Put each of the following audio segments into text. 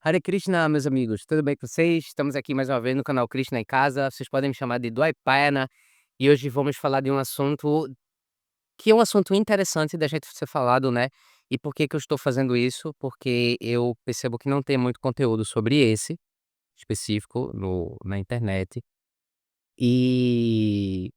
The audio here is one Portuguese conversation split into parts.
Hare Krishna, meus amigos, tudo bem com vocês? Estamos aqui mais uma vez no canal Krishna em Casa. Vocês podem me chamar de Dwaipayana e hoje vamos falar de um assunto que é um assunto interessante da gente ser falado, né? E por que que eu estou fazendo isso? Porque eu percebo que não tem muito conteúdo sobre esse específico na internet. E,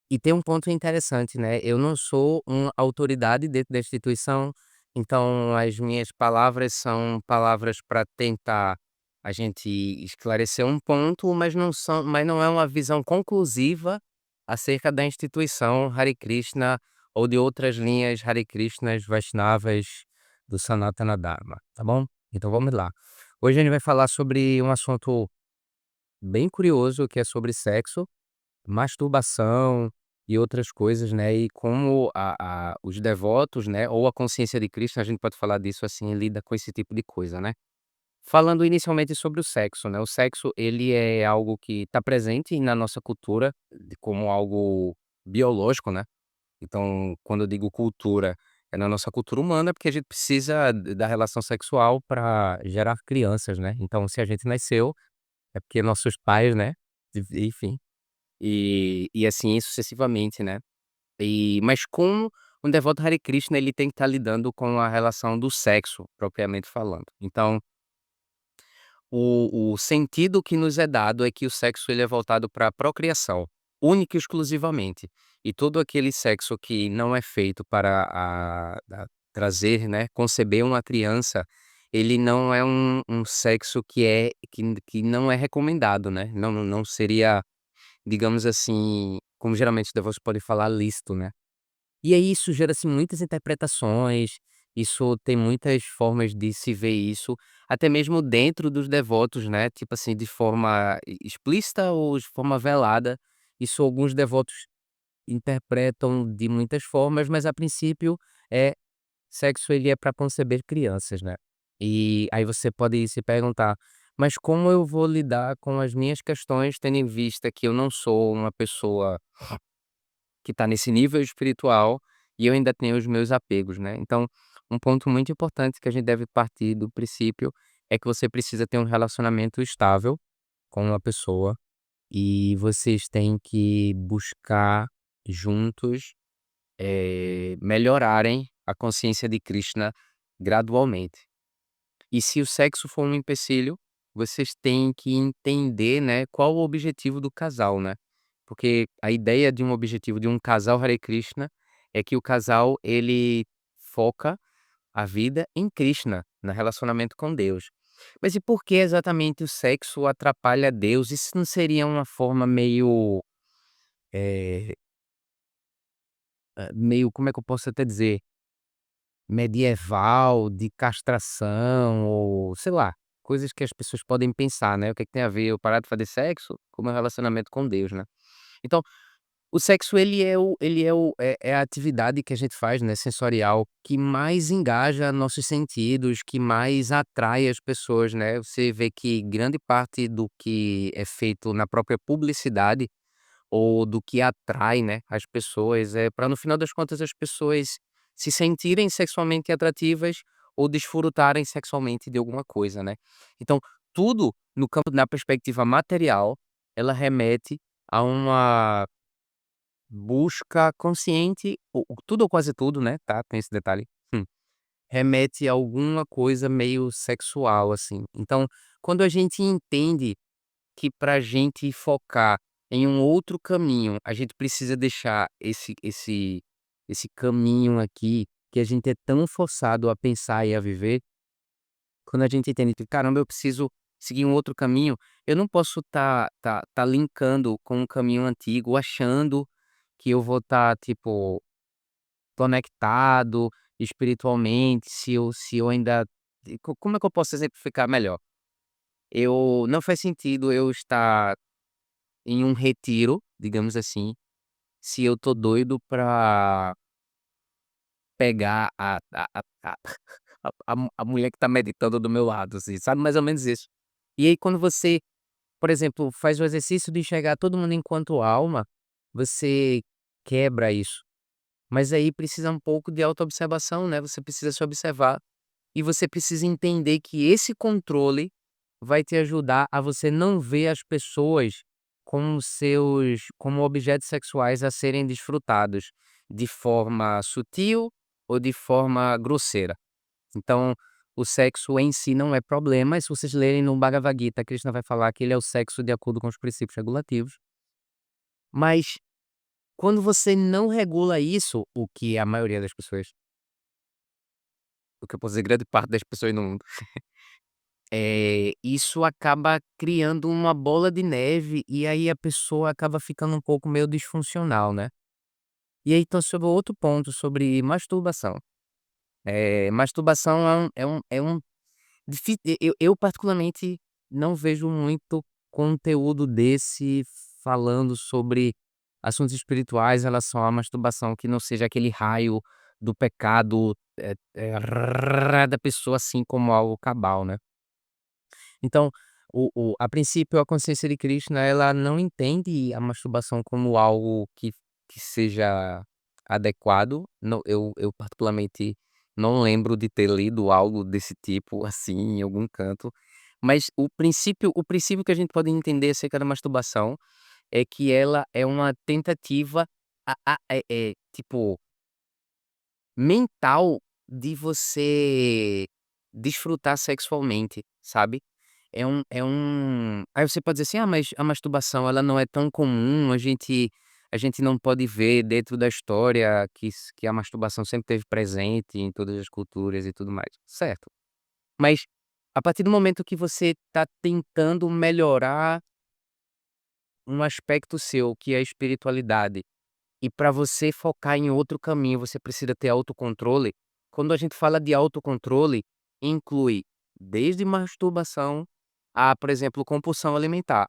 e tem um ponto interessante, né? Eu não sou uma autoridade dentro da instituição, então as minhas palavras são palavras para tentar a gente esclarecer um ponto, mas não é uma visão conclusiva acerca da instituição Hare Krishna ou de outras linhas Hare Krishnas Vaishnavas do Sanatana Dharma, tá bom? Então vamos lá. Hoje a gente vai falar sobre um assunto bem curioso que é sobre sexo, masturbação e outras coisas, né, e como os devotos, né, ou a consciência de Cristo, a gente pode falar disso assim, lida com esse tipo de coisa, né. Falando inicialmente sobre o sexo, né, o sexo ele é algo que está presente na nossa cultura, como algo biológico, né, então quando eu digo cultura, é na nossa cultura humana, porque a gente precisa da relação sexual para gerar crianças, né, então se a gente nasceu, é porque nossos pais, né, enfim, e assim sucessivamente, né. Mas com um devoto Hare Krishna, ele tem que estar lidando com a relação do sexo, propriamente falando. Então, o sentido que nos é dado é que o sexo ele é voltado para a procriação, única e exclusivamente. E todo aquele sexo que não é feito para trazer, né, conceber uma criança, ele não é um sexo que não é recomendado, né, não seria, digamos assim, como geralmente os devotos podem falar, lícito, né. E aí isso gera, assim, muitas interpretações, isso tem muitas formas de se ver isso, até mesmo dentro dos devotos, né, tipo assim, de forma explícita ou de forma velada, isso alguns devotos interpretam de muitas formas, mas a princípio, é sexo ele é para conceber crianças, né. E aí você pode se perguntar: "Mas como eu vou lidar com as minhas questões, tendo em vista que eu não sou uma pessoa que está nesse nível espiritual, e eu ainda tenho os meus apegos, né. Então, um ponto muito importante que a gente deve partir do princípio, é que você precisa ter um relacionamento estável com uma pessoa, e vocês têm que buscar juntos, melhorarem a consciência de Krishna gradualmente. E se o sexo for um empecilho, vocês têm que entender, né, qual o objetivo do casal, né. Porque a ideia de um objetivo de um casal Hare Krishna é que o casal ele foca a vida em Krishna, no relacionamento com Deus. Mas e por que exatamente o sexo atrapalha Deus? Isso não seria uma forma meio, eh, meio, como é que eu posso até dizer, medieval, de castração ou sei lá, coisas que as pessoas podem pensar, né, o que é que tem a ver eu parar de fazer sexo com o meu relacionamento com Deus, né. Então, o sexo ele é a atividade que a gente faz, né, sensorial, que mais engaja nossos sentidos, que mais atrai as pessoas, né. Você vê que grande parte do que é feito na própria publicidade, ou do que atrai, né, as pessoas, é para no final das contas as pessoas se sentirem sexualmente atrativas ou desfrutarem sexualmente de alguma coisa, né. Então, tudo no campo na perspectiva material, ela remete a uma busca consciente, ou tudo ou quase tudo, né, tá, tem esse detalhe, remete a alguma coisa meio sexual, assim. Então, quando a gente entende que pra gente focar em um outro caminho, a gente precisa deixar esse caminho aqui, que a gente é tão forçado a pensar e a viver, quando a gente entende que: "Caramba, eu preciso seguir um outro caminho", eu não posso tá linkando com um caminho antigo, achando que eu vou estar, tipo, conectado espiritualmente, se eu ainda como é que eu posso exemplificar melhor? Eu não faz sentido eu estar em um retiro, digamos assim, se eu tô doido pra pegar a mulher que tá meditando do meu lado, assim, sabe, mais ou menos isso. E aí quando você, por exemplo, faz o exercício de enxergar todo mundo enquanto alma, você quebra isso. Mas aí precisa um pouco de autoobservação, né, você precisa se observar. e você precisa entender que esse controle vai te ajudar a você não ver as pessoas como objetos sexuais a serem desfrutados de forma sutil ou de forma grosseira. Então, o sexo em si não é problema, e se vocês lerem no Bhagavad Gita, Krishna vai falar que ele é o sexo de acordo com os princípios regulativos, mas quando você não regula isso, o que a maioria das pessoas, o que eu posso dizer, grande parte das pessoas no mundo, isso acaba criando uma bola de neve, e aí a pessoa acaba ficando um pouco meio disfuncional, né. E aí então sobre o outro ponto, sobre masturbação. Masturbação é um eu particularmente não vejo muito conteúdo desse falando sobre assuntos espirituais em relação à masturbação, que não seja aquele raio do pecado, da pessoa, assim, como algo cabal, né. Então, a princípio, a consciência de Krishna, ela não entende a masturbação como algo que seja adequado. Não, eu particularmente não lembro de ter lido algo desse tipo, assim, em algum canto, mas o princípio que a gente pode entender acerca da masturbação é que ela é uma tentativa tipo, mental, de você desfrutar sexualmente, sabe. Aí você pode dizer assim: "Ah, mas a masturbação ela não é tão comum, a gente não pode ver dentro da história que a masturbação sempre esteve presente em todas as culturas e tudo mais". Certo, mas a partir do momento que você está tentando melhorar um aspecto seu, que é a espiritualidade, e para você focar em outro caminho, você precisa ter autocontrole. Quando a gente fala de autocontrole, inclui desde masturbação a, por exemplo, compulsão alimentar.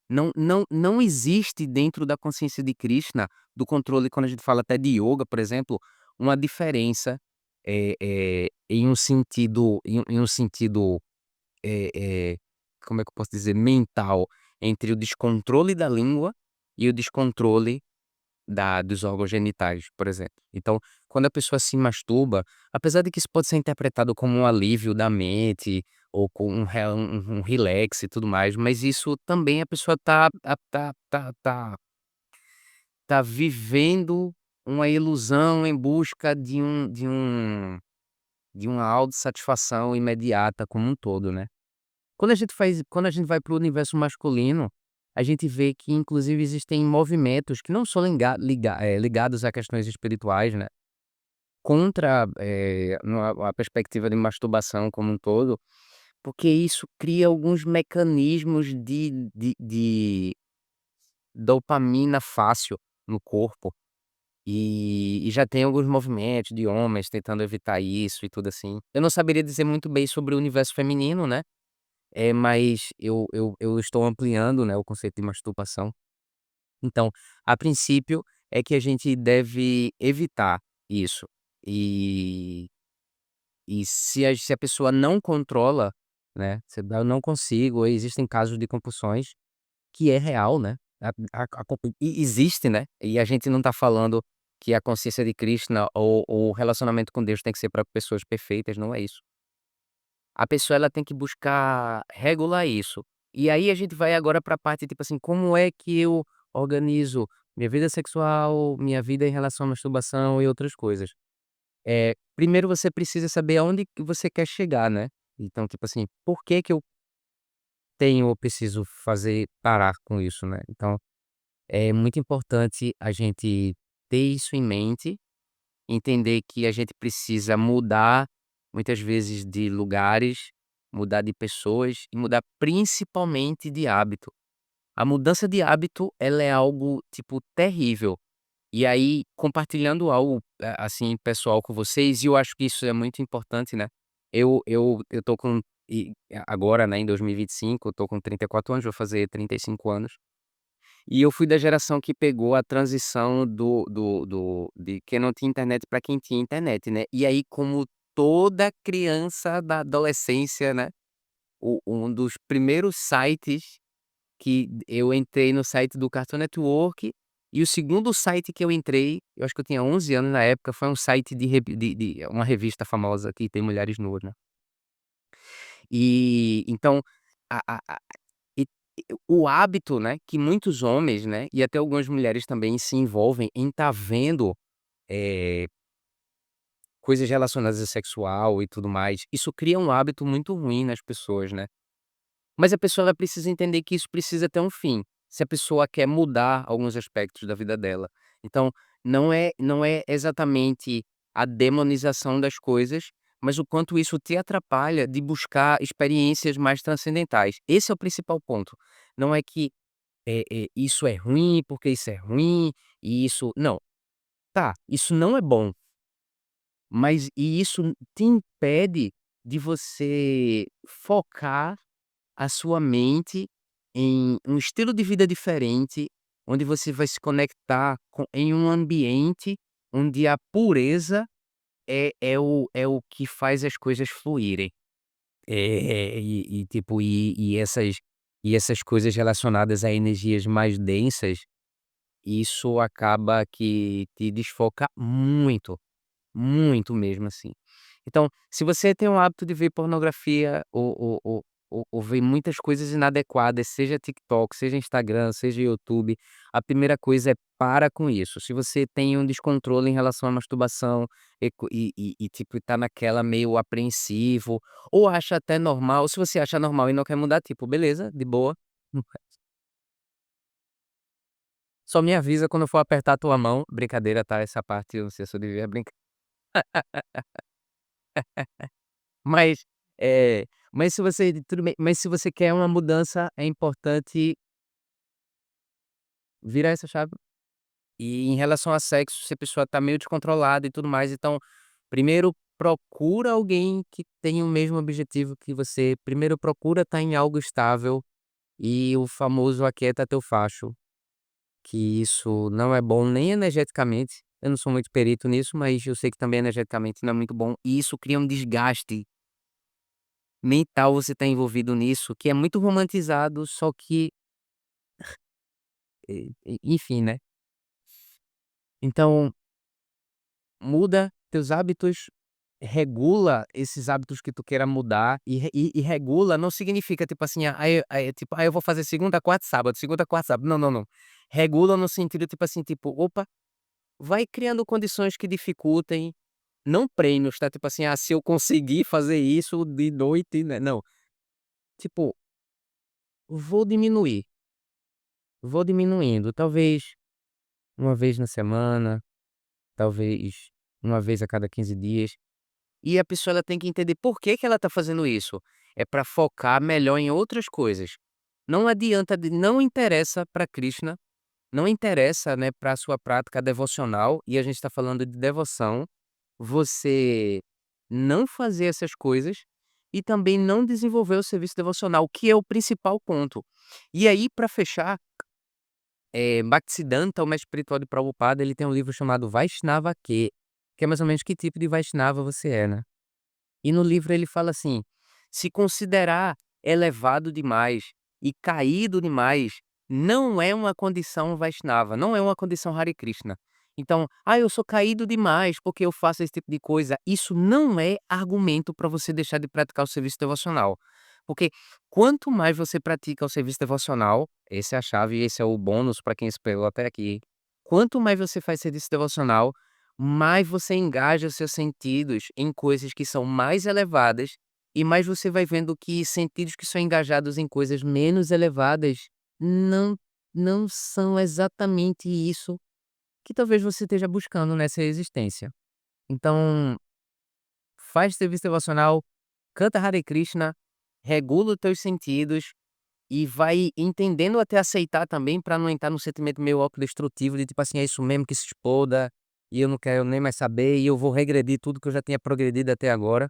Não existe dentro da consciência de Krishna, do controle, quando a gente fala até de yoga, por exemplo, uma diferença, em um sentido, eh eh, como é que eu posso dizer, mental, entre o descontrole da língua e o descontrole dos órgãos genitais, por exemplo. Então, quando a pessoa se masturba, apesar de que isso pode ser interpretado como um alívio da mente, ou com um relax e tudo mais, mas isso também a pessoa tá vivendo uma ilusão em busca de uma autossatisfação imediata como um todo, né. Quando a gente vai para o universo masculino, a gente vê que inclusive existem movimentos que não são ligados a questões espirituais, né, contra, a perspectiva de masturbação como um todo, porque isso cria alguns mecanismos de dopamina fácil no corpo, e já tem alguns movimentos de homens tentando evitar isso e tudo assim. Eu não saberia dizer muito bem sobre o universo feminino, né. Mas eu estou ampliando, né, o conceito de masturbação. Então, a princípio, é que a gente deve evitar isso. E se a pessoa não controla, né, se "Eu não consigo", existem casos de compulsões, que é real, né, a compu e existe, né, e a gente não está falando que a consciência de Krishna ou o relacionamento com Deus tem que ser para pessoas perfeitas, não é isso. A pessoa ela tem que buscar regular isso. E aí a gente vai agora para a parte, tipo assim, como é que eu organizo minha vida sexual, minha vida em relação à masturbação e outras coisas. Primeiro você precisa saber aonde que você quer chegar, né. Então, tipo assim, por que que eu tenho ou preciso fazer parar com isso, né. Então, é muito importante a gente ter isso em mente, entender que a gente precisa mudar, muitas vezes, de lugares, mudar de pessoas e mudar principalmente de hábito. A mudança de hábito, ela é algo, tipo, terrível. E aí, compartilhando algo, assim, pessoal com vocês, e eu acho que isso é muito importante, né. Eu tô com agora, né, em 2025, eu tô com 34 anos, vou fazer 35 anos. E eu fui da geração que pegou a transição de quem não tinha internet para quem tinha internet, né. E aí, como toda criança da adolescência, né, um dos primeiros sites que eu entrei no site do Cartoon Network, E o segundo site que eu entrei, eu acho que eu tinha 11 anos na época, foi um site de uma revista famosa que tem mulheres nuas, né. E então, a e o hábito, né, que muitos homens, né, e até algumas mulheres também se envolvem em estar vendo, eh, coisas relacionadas a sexual e tudo mais, isso cria um hábito muito ruim nas pessoas, né. Mas a pessoa ela precisa entender que isso precisa ter um fim, se a pessoa quer mudar alguns aspectos da vida dela. Então, não é exatamente a demonização das coisas, mas o quanto isso te atrapalha de buscar experiências mais transcendentais. Esse é o principal ponto. Não é que, isso é ruim, porque isso é ruim, e isso não, tá, isso não é bom, mas isso te impede de você focar a sua mente em um estilo de vida diferente, onde você vai se conectar em um ambiente onde a pureza é o que faz as coisas fluírem. Tipo, essas coisas relacionadas a energias mais densas, isso acaba que te desfoca muito. Muito mesmo, assim. Então, se você tem o hábito de ver pornografia ou ver muitas coisas inadequadas, seja TikTok, seja Instagram, seja YouTube, a primeira coisa é para com isso. Se você tem um descontrole em relação à masturbação tipo, tá naquela meio apreensivo, ou acha até normal, se você acha normal e não quer mudar, tipo, beleza, de boa, só me avisa quando eu for apertar a tua mão. Brincadeira, tá, essa parte eu não sei se eu devia brincar. Mas, mas se você tudo bem, mas se você quer uma mudança, é importante virar essa chave. E em relação a sexo, se a pessoa tá meio descontrolada e tudo mais, então, primeiro procura alguém que tenha o mesmo objetivo que você, primeiro procura estar em algo estável, e o famoso "aquieta teu facho", que isso não é bom nem energeticamente, eu não sou muito perito nisso, mas eu sei que também energeticamente não é muito bom, e isso cria um desgaste mental, você tá envolvido nisso, que é muito romantizado, só que, enfim, né. Então, muda teus hábitos, regula esses hábitos que tu queira mudar e regula não significa tipo assim, tipo: "Ah, eu vou fazer segunda, quarta, sábado", não, não, não. Regula no sentido tipo assim, tipo: "Opa", vai criando condições que dificultem, não prêmios, tá, tipo assim: "Ah, se eu conseguir fazer isso de noite", né, não. Tipo, vou diminuir, vou diminuindo, talvez uma vez na semana, talvez uma vez a cada 15 dias. E a pessoa ela tem que entender por que que ela está fazendo isso. É para focar melhor em outras coisas. Não adianta não interessa para Krishna, não interessa, né, para a sua prática devocional, e a gente está falando de devoção, você não fazer essas coisas e também não desenvolver o serviço devocional, que é o principal ponto. E aí, para fechar, Bhaktisiddhanta, o mestre espiritual de Prabhupada, ele tem um livro chamado Vaishnava que é mais ou menos que tipo de Vaishnava você é, né. E no livro ele fala assim: "Se considerar elevado demais e caído demais, não é uma condição Vaishnava, não é uma condição Hare Krishna. Então, ah, eu sou caído demais porque eu faço esse tipo de coisa", isso não é argumento para você deixar de praticar o serviço devocional. Porque quanto mais você pratica o serviço devocional, essa é a chave, esse é o bônus para quem esperou até aqui. Quanto mais você faz serviço devocional, mais você engaja os seus sentidos em coisas que são mais elevadas, e mais você vai vendo que sentidos que são engajados em coisas menos elevadas não não são exatamente isso que talvez você esteja buscando nessa existência. Então, faz serviço devocional, canta Hare Krishna, regula os teus sentidos e vai entendendo até aceitar também para não entrar num sentimento meio autodestrutivo de tipo assim: "É isso mesmo, que se exploda, e eu não quero nem mais saber, e eu vou regredir tudo que eu já tinha progredido até agora".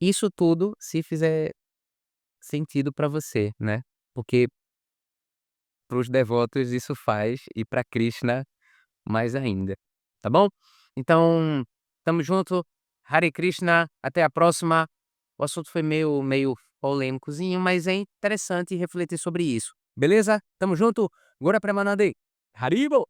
Isso tudo se fizer sentido para você, né, porque para os devotos isso faz, e para Krishna mais ainda, tá bom? Então, tamo junto, Hare Krishna, até a próxima. O assunto foi meio polêmicozinho, mas é interessante refletir sobre isso, beleza? Tamo junto, Gora Premanande. Haribo.